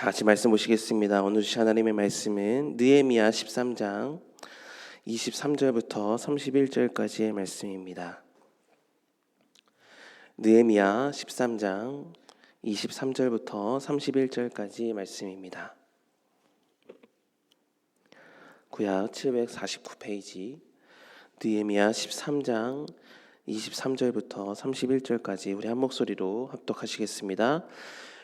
다 같이 말씀 보시겠습니다. 오늘 주신 하나님의 말씀은 느헤미야 13장 23절부터 31절까지의 말씀입니다. 느헤미야 13장 23절부터 31절까지의 말씀입니다. 구약 749페이지 느헤미야 13장 23절부터 31절까지 우리 한 목소리로 합독하시겠습니다.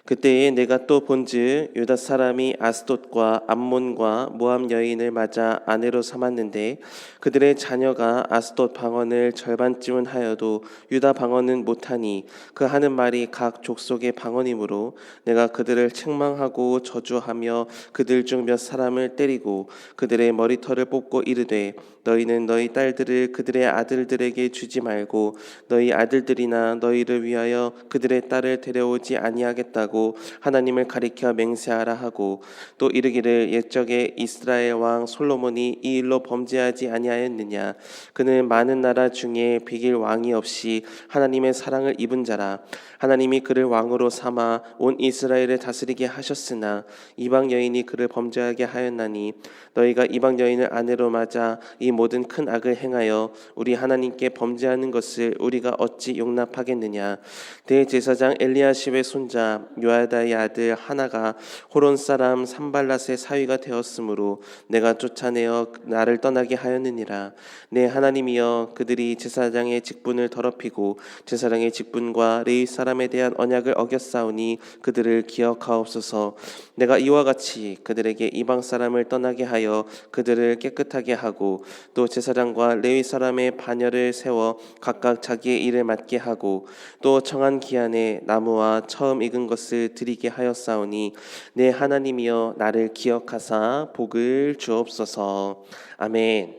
그때에 내가 또 본즉 유다 사람이 아스돗과 암몬과 모압 여인을 맞아 아내로 삼았는데 그들의 자녀가 아스돗 방언을 절반쯤은 하여도 유다 방언은 못하니 그 하는 말이 각 족속의 방언이므로 내가 그들을 책망하고 저주하며 그들 중 몇 사람을 때리고 그들의 머리털을 뽑고 이르되 너희는 너희 딸들을 그들의 아들들에게 주지 말고 너희 아들들이나 너희를 위하여 그들의 딸을 데려오지 아니하겠다고 하나님을 가리켜 맹세하라 하고 또 이르기를 옛적에 이스라엘 왕 솔로몬이 이 일로 범죄하지 아니하였느냐. 그는 많은 나라 중에 비길 왕이 없이 하나님의 사랑을 입은 자라. 하나님이 그를 왕으로 삼아 온 이스라엘을 다스리게 하셨으나 이방 여인이 그를 범죄하게 하였나니 너희가 이방 여인을 아내로 맞아 이 모든 큰 악을 행하여 우리 하나님께 범죄하는 것을 우리가 어찌 용납하겠느냐. 대제사장 엘리야십의 손자 요야다의 아들 하나가 호론 사람 산발랏의 사위가 되었으므로 내가 쫓아내어 나를 떠나게 하였느니라. 내 하나님이여, 그들이 제사장의 직분을 더럽히고 제사장의 직분과 레위 사람에 대한 언약을 어겼사오니 그들을 기억하옵소서. 내가 이와 같이 그들에게 이방 사람을 떠나게 하여 그들을 깨끗하게 하고 또 제사장과 레위 사람의 반열을 세워 각각 자기의 일을 맡게 하고 또 정한 기한에 나무와 처음 익은 것을 드리게 하였사오니 내 하나님이여, 나를 기억하사 복을 주옵소서. 아멘.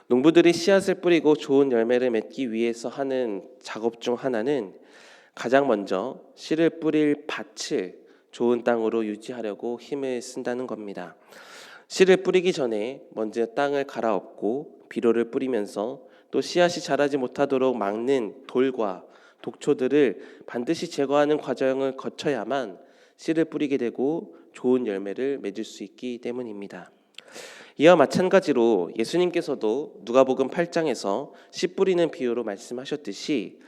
농부들이 씨앗을 뿌리고 좋은 열매를 맺기 위해서 하는 작업 중 하나는 가장 먼저 씨를 뿌릴 밭을 좋은 땅으로 유지하려고 힘을 쓴다는 겁니다. 씨를 뿌리기 전에 먼저 땅을 갈아엎고 비료를 뿌리면서 또 씨앗이 자라지 못하도록 막는 돌과 독초들을 반드시 제거하는 과정을 거쳐야만 씨를 뿌리게 되고 좋은 열매를 맺을 수 있기 때문입니다. 이와 마찬가지로 예수님께서도 누가복음 8장에서 씨 뿌리는 비유로 말씀하셨듯이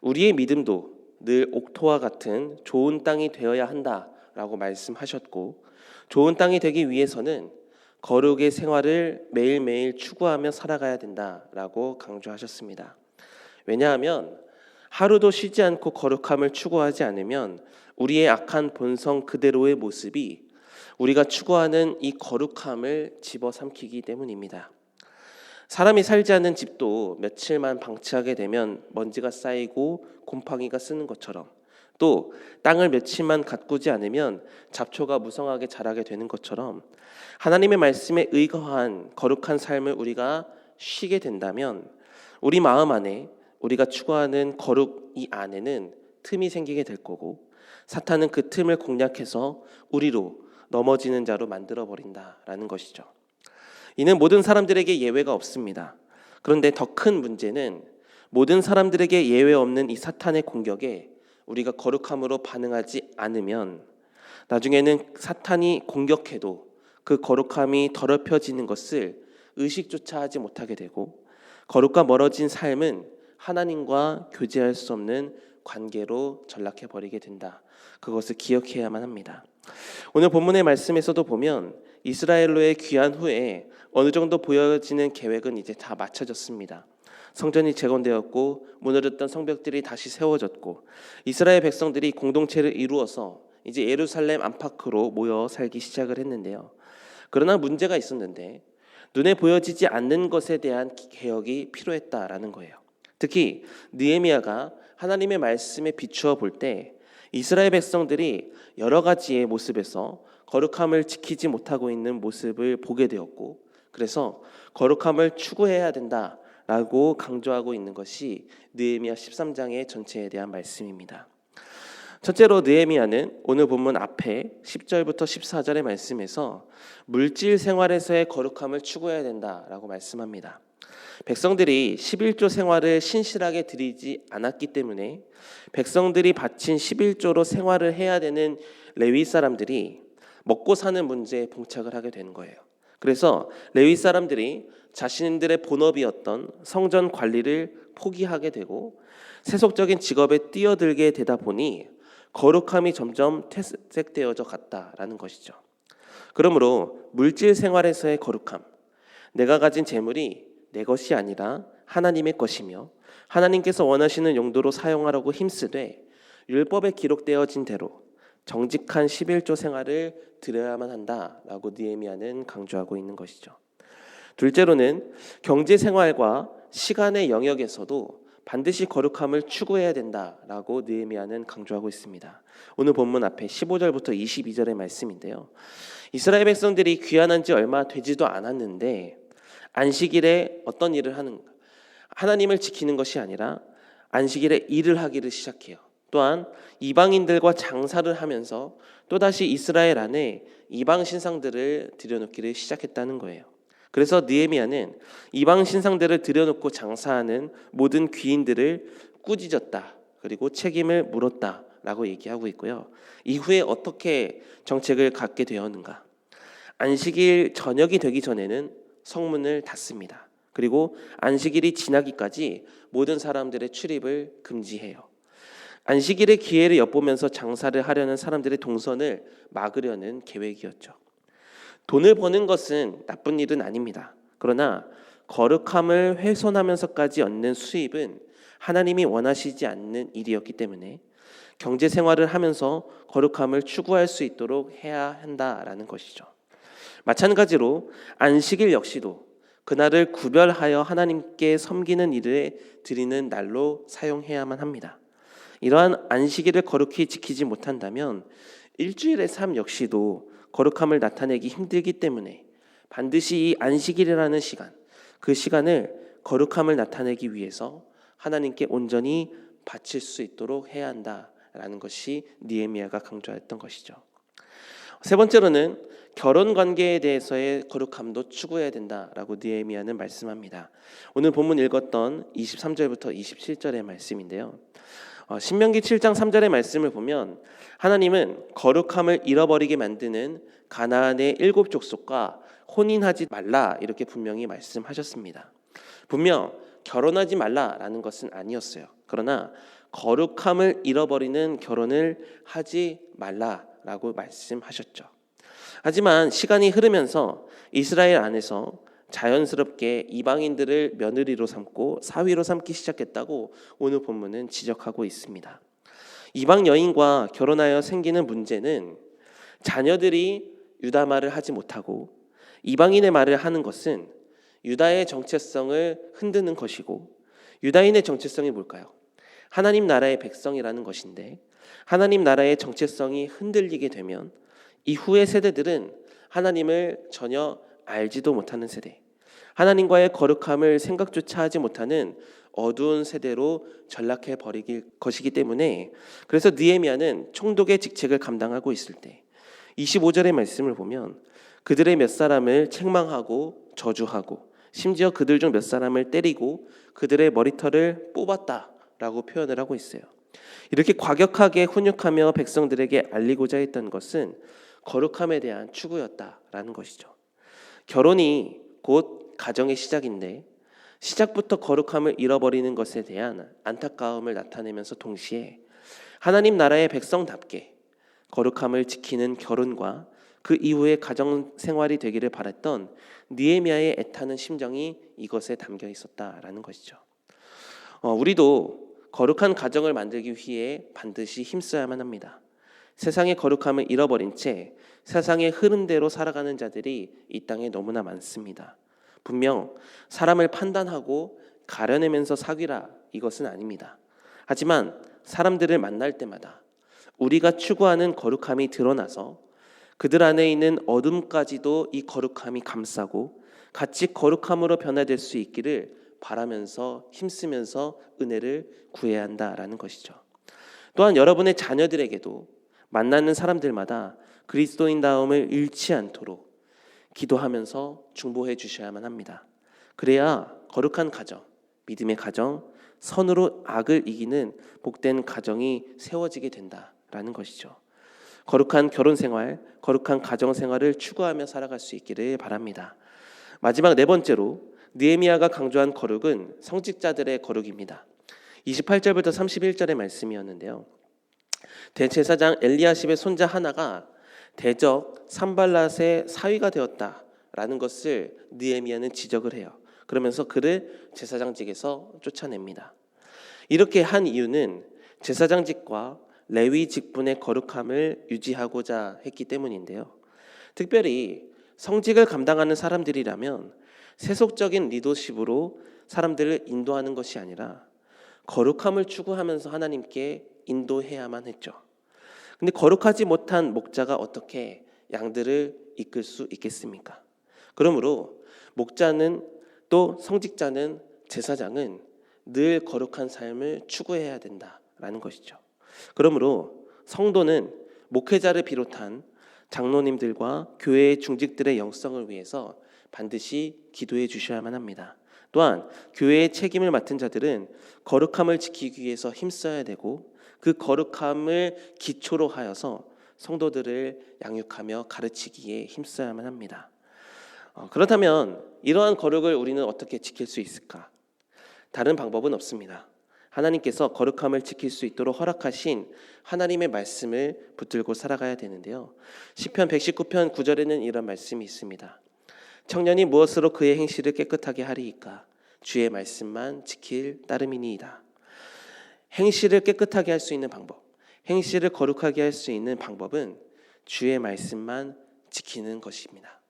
우리의 믿음도 늘 옥토와 같은 좋은 땅이 되어야 한다라고 말씀하셨고, 좋은 땅이 되기 위해서는 거룩의 생활을 매일매일 추구하며 살아가야 된다라고 강조하셨습니다. 왜냐하면 하루도 쉬지 않고 거룩함을 추구하지 않으면 우리의 악한 본성 그대로의 모습이 우리가 추구하는 이 거룩함을 집어삼키기 때문입니다. 사람이 살지 않는 집도 며칠만 방치하게 되면 먼지가 쌓이고 곰팡이가 쓰는 것처럼, 또 땅을 며칠만 가꾸지 않으면 잡초가 무성하게 자라게 되는 것처럼 하나님의 말씀에 의거한 거룩한 삶을 우리가 쉬게 된다면 우리 마음 안에 우리가 추구하는 거룩 이 안에는 틈이 생기게 될 거고, 사탄은 그 틈을 공략해서 우리로 넘어지는 자로 만들어버린다라는 것이죠. 이는 모든 사람들에게 예외가 없습니다. 그런데 더 큰 문제는 모든 사람들에게 예외 없는 이 사탄의 공격에 우리가 거룩함으로 반응하지 않으면 나중에는 사탄이 공격해도 그 거룩함이 더럽혀지는 것을 의식조차 하지 못하게 되고, 거룩과 멀어진 삶은 하나님과 교제할 수 없는 관계로 전락해버리게 된다. 그것을 기억해야만 합니다. 오늘 본문의 말씀에서도 보면 이스라엘로의 귀환 후에 어느 정도 보여지는 계획은 이제 다 마쳐졌습니다. 성전이 재건되었고 무너졌던 성벽들이 다시 세워졌고 이스라엘 백성들이 공동체를 이루어서 이제 예루살렘 안팎으로 모여 살기 시작을 했는데요. 그러나 문제가 있었는데 눈에 보여지지 않는 것에 대한 개혁이 필요했다라는 거예요. 특히 느헤미야가 하나님의 말씀에 비추어 볼 때 이스라엘 백성들이 여러 가지의 모습에서 거룩함을 지키지 못하고 있는 모습을 보게 되었고, 그래서 거룩함을 추구해야 된다라고 강조하고 있는 것이 느헤미야 13장의 전체에 대한 말씀입니다. 첫째로 느헤미야는 오늘 본문 앞에 10절부터 14절의 말씀에서 물질 생활에서의 거룩함을 추구해야 된다라고 말씀합니다. 백성들이 11조 생활을 신실하게 드리지 않았기 때문에 백성들이 바친 11조로 생활을 해야 되는 레위 사람들이 먹고 사는 문제에 봉착을 하게 되는 거예요. 그래서 레위 사람들이 자신들의 본업이었던 성전 관리를 포기하게 되고 세속적인 직업에 뛰어들게 되다 보니 거룩함이 점점 퇴색되어져 갔다라는 것이죠. 그러므로 물질 생활에서의 거룩함, 내가 가진 재물이 내 것이 아니라 하나님의 것이며 하나님께서 원하시는 용도로 사용하려고 힘쓰되 율법에 기록되어진 대로 정직한 11조 생활을 드려야만 한다라고 느헤미야는 강조하고 있는 것이죠. 둘째로는 경제 생활과 시간의 영역에서도 반드시 거룩함을 추구해야 된다라고 느헤미야는 강조하고 있습니다. 오늘 본문 앞에 15절부터 22절의 말씀인데요. 이스라엘 백성들이 귀환한 지 얼마 되지도 않았는데 안식일에 어떤 일을 하는가? 하나님을 지키는 것이 아니라 안식일에 일을 하기를 시작해요. 또한 이방인들과 장사를 하면서 또다시 이스라엘 안에 이방 신상들을 들여놓기를 시작했다는 거예요. 그래서 느헤미야는 이방 신상들을 들여놓고 장사하는 모든 귀인들을 꾸짖었다. 그리고 책임을 물었다라고 얘기하고 있고요. 이후에 어떻게 정책을 갖게 되었는가? 안식일 저녁이 되기 전에는 성문을 닫습니다. 그리고 안식일이 지나기까지 모든 사람들의 출입을 금지해요. 안식일의 기회를 엿보면서 장사를 하려는 사람들의 동선을 막으려는 계획이었죠. 돈을 버는 것은 나쁜 일은 아닙니다. 그러나 거룩함을 훼손하면서까지 얻는 수입은 하나님이 원하시지 않는 일이었기 때문에 경제 생활을 하면서 거룩함을 추구할 수 있도록 해야 한다라는 것이죠. 마찬가지로 안식일 역시도 그날을 구별하여 하나님께 섬기는 일에 드리는 날로 사용해야만 합니다. 이러한 안식일을 거룩히 지키지 못한다면 일주일의 삶 역시도 거룩함을 나타내기 힘들기 때문에 반드시 이 안식일이라는 시간, 그 시간을 거룩함을 나타내기 위해서 하나님께 온전히 바칠 수 있도록 해야 한다라는 것이 느헤미야가 강조했던 것이죠. 세 번째로는 결혼 관계에 대해서의 거룩함도 추구해야 된다라고 느헤미야는 말씀합니다. 오늘 본문 읽었던 23절부터 27절의 말씀인데요. 신명기 7장 3절의 말씀을 보면 하나님은 거룩함을 잃어버리게 만드는 가나안의 7 족속과 혼인하지 말라 이렇게 분명히 말씀하셨습니다. 분명 결혼하지 말라라는 것은 아니었어요. 그러나 거룩함을 잃어버리는 결혼을 하지 말라라고 말씀하셨죠. 하지만 시간이 흐르면서 이스라엘 안에서 자연스럽게 이방인들을 며느리로 삼고 사위로 삼기 시작했다고 오늘 본문은 지적하고 있습니다. 이방 여인과 결혼하여 생기는 문제는 자녀들이 유다 말을 하지 못하고 이방인의 말을 하는 것은 유다의 정체성을 흔드는 것이고, 유다인의 정체성이 뭘까요? 하나님 나라의 백성이라는 것인데, 하나님 나라의 정체성이 흔들리게 되면 이후의 세대들은 하나님을 전혀 알지도 못하는 세대, 하나님과의 거룩함을 생각조차 하지 못하는 어두운 세대로 전락해 버릴 것이기 때문에, 그래서 느헤미야는 총독의 직책을 감당하고 있을 때 25절의 말씀을 보면 그들의 몇 사람을 책망하고 저주하고 심지어 그들 중 몇 사람을 때리고 그들의 머리털을 뽑았다라고 표현을 하고 있어요. 이렇게 과격하게 훈육하며 백성들에게 알리고자 했던 것은 거룩함에 대한 추구였다라는 것이죠. 결혼이 곧 가정의 시작인데 시작부터 거룩함을 잃어버리는 것에 대한 안타까움을 나타내면서 동시에 하나님 나라의 백성답게 거룩함을 지키는 결혼과 그 이후의 가정 생활이 되기를 바랐던 느헤미야의 애타는 심정이 이것에 담겨 있었다라는 것이죠. 우리도 거룩한 가정을 만들기 위해 반드시 힘써야만 합니다. 세상의 거룩함을 잃어버린 채 세상의 흐름대로 살아가는 자들이 이 땅에 너무나 많습니다. 분명 사람을 판단하고 가려내면서 사귀라 이것은 아닙니다. 하지만 사람들을 만날 때마다 우리가 추구하는 거룩함이 드러나서 그들 안에 있는 어둠까지도 이 거룩함이 감싸고 같이 거룩함으로 변화될 수 있기를 바라면서 힘쓰면서 은혜를 구해야 한다라는 것이죠. 또한 여러분의 자녀들에게도 만나는 사람들마다 그리스도인다움을 잃지 않도록 기도하면서 중보해 주셔야만 합니다. 그래야 거룩한 가정, 믿음의 가정, 선으로 악을 이기는 복된 가정이 세워지게 된다라는 것이죠. 거룩한 결혼 생활, 거룩한 가정 생활을 추구하며 살아갈 수 있기를 바랍니다. 마지막 네 번째로 느헤미야가 강조한 거룩은 성직자들의 거룩입니다. 28절부터 31절의 말씀이었는데요. 대제사장 엘리야십의 손자 하나가 대적 산발랏의 사위가 되었다라는 것을 느헤미야는 지적을 해요. 그러면서 그를 제사장직에서 쫓아냅니다. 이렇게 한 이유는 제사장직과 레위 직분의 거룩함을 유지하고자 했기 때문인데요. 특별히 성직을 감당하는 사람들이라면 세속적인 리더십으로 사람들을 인도하는 것이 아니라 거룩함을 추구하면서 하나님께 인도해야만 했죠. 근데 거룩하지 못한 목자가 어떻게 양들을 이끌 수 있겠습니까? 그러므로 목자는 또 성직자는 제사장은 늘 거룩한 삶을 추구해야 된다라는 것이죠. 그러므로 성도는 목회자를 비롯한 장로님들과 교회의 중직들의 영성을 위해서 반드시 기도해 주셔야만 합니다. 또한 교회의 책임을 맡은 자들은 거룩함을 지키기 위해서 힘써야 되고 그 거룩함을 기초로 하여서 성도들을 양육하며 가르치기에 힘써야만 합니다. 그렇다면 이러한 거룩을 우리는 어떻게 지킬 수 있을까? 다른 방법은 없습니다. 하나님께서 거룩함을 지킬 수 있도록 허락하신 하나님의 말씀을 붙들고 살아가야 되는데요. 시편 119편 9절에는 이런 말씀이 있습니다. 청년이 무엇으로 그의 행실을 깨끗하게 하리이까? 주의 말씀만 지킬 따름이니이다. 행실을 깨끗하게 할 수 있는 방법, 행실을 거룩하게 할 수 있는 방법은 주의 말씀만 지키는 것입니다.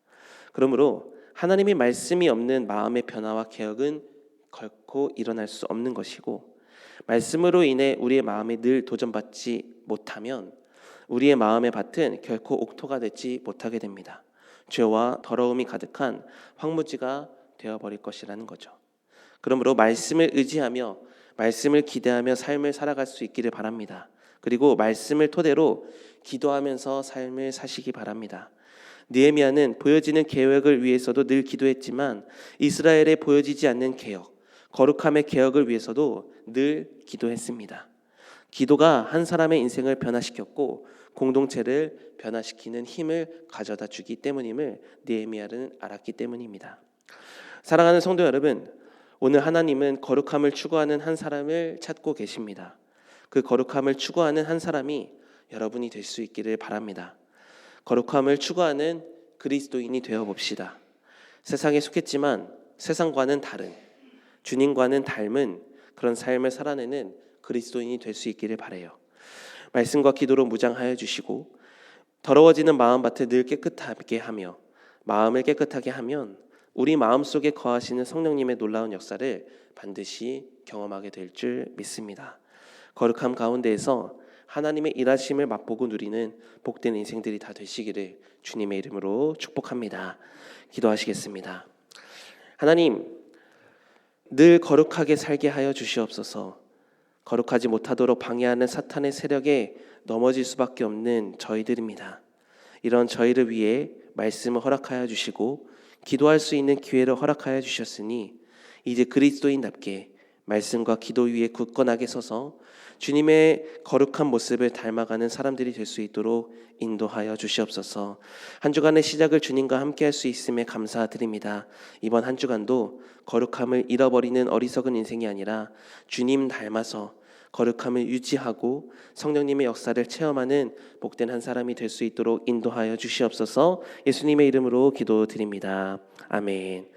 그러므로 하나님의 말씀이 없는 마음의 변화와 개혁은 결코 일어날 수 없는 것이고, 말씀으로 인해 우리의 마음이 늘 도전받지 못하면 우리의 마음의 밭은 결코 옥토가 되지 못하게 됩니다. 죄와 더러움이 가득한 황무지가 되어버릴 것이라는 거죠. 그러므로 말씀을 의지하며 말씀을 기대하며 삶을 살아갈 수 있기를 바랍니다. 그리고 말씀을 토대로 기도하면서 삶을 사시기 바랍니다. 느헤미야는 보여지는 개혁을 위해서도 늘 기도했지만 이스라엘에 보여지지 않는 개혁, 거룩함의 개혁을 위해서도 늘 기도했습니다. 기도가 한 사람의 인생을 변화시켰고 공동체를 변화시키는 힘을 가져다 주기 때문임을 느헤미야는 알았기 때문입니다. 사랑하는 성도 여러분, 오늘 하나님은 거룩함을 추구하는 한 사람을 찾고 계십니다. 그 거룩함을 추구하는 한 사람이 여러분이 될 수 있기를 바랍니다. 거룩함을 추구하는 그리스도인이 되어 봅시다. 세상에 속했지만 세상과는 다른, 주님과는 닮은 그런 삶을 살아내는 그리스도인이 될 수 있기를 바라요. 말씀과 기도로 무장하여 주시고 더러워지는 마음밭을 늘 깨끗하게 하며 마음을 깨끗하게 하면 우리 마음속에 거하시는 성령님의 놀라운 역사를 반드시 경험하게 될 줄 믿습니다. 거룩함 가운데에서 하나님의 일하심을 맛보고 누리는 복된 인생들이 다 되시기를 주님의 이름으로 축복합니다. 기도하시겠습니다. 하나님, 늘 거룩하게 살게 하여 주시옵소서. 거룩하지 못하도록 방해하는 사탄의 세력에 넘어질 수밖에 없는 저희들입니다. 이런 저희를 위해 말씀을 허락하여 주시고 기도할 수 있는 기회를 허락하여 주셨으니 이제 그리스도인답게 말씀과 기도 위에 굳건하게 서서 주님의 거룩한 모습을 닮아가는 사람들이 될 수 있도록 인도하여 주시옵소서. 한 주간의 시작을 주님과 함께 할 수 있음에 감사드립니다. 이번 한 주간도 거룩함을 잃어버리는 어리석은 인생이 아니라 주님 닮아서 거룩함을 유지하고 성령님의 역사를 체험하는 복된 한 사람이 될 수 있도록 인도하여 주시옵소서. 예수님의 이름으로 기도드립니다. 아멘.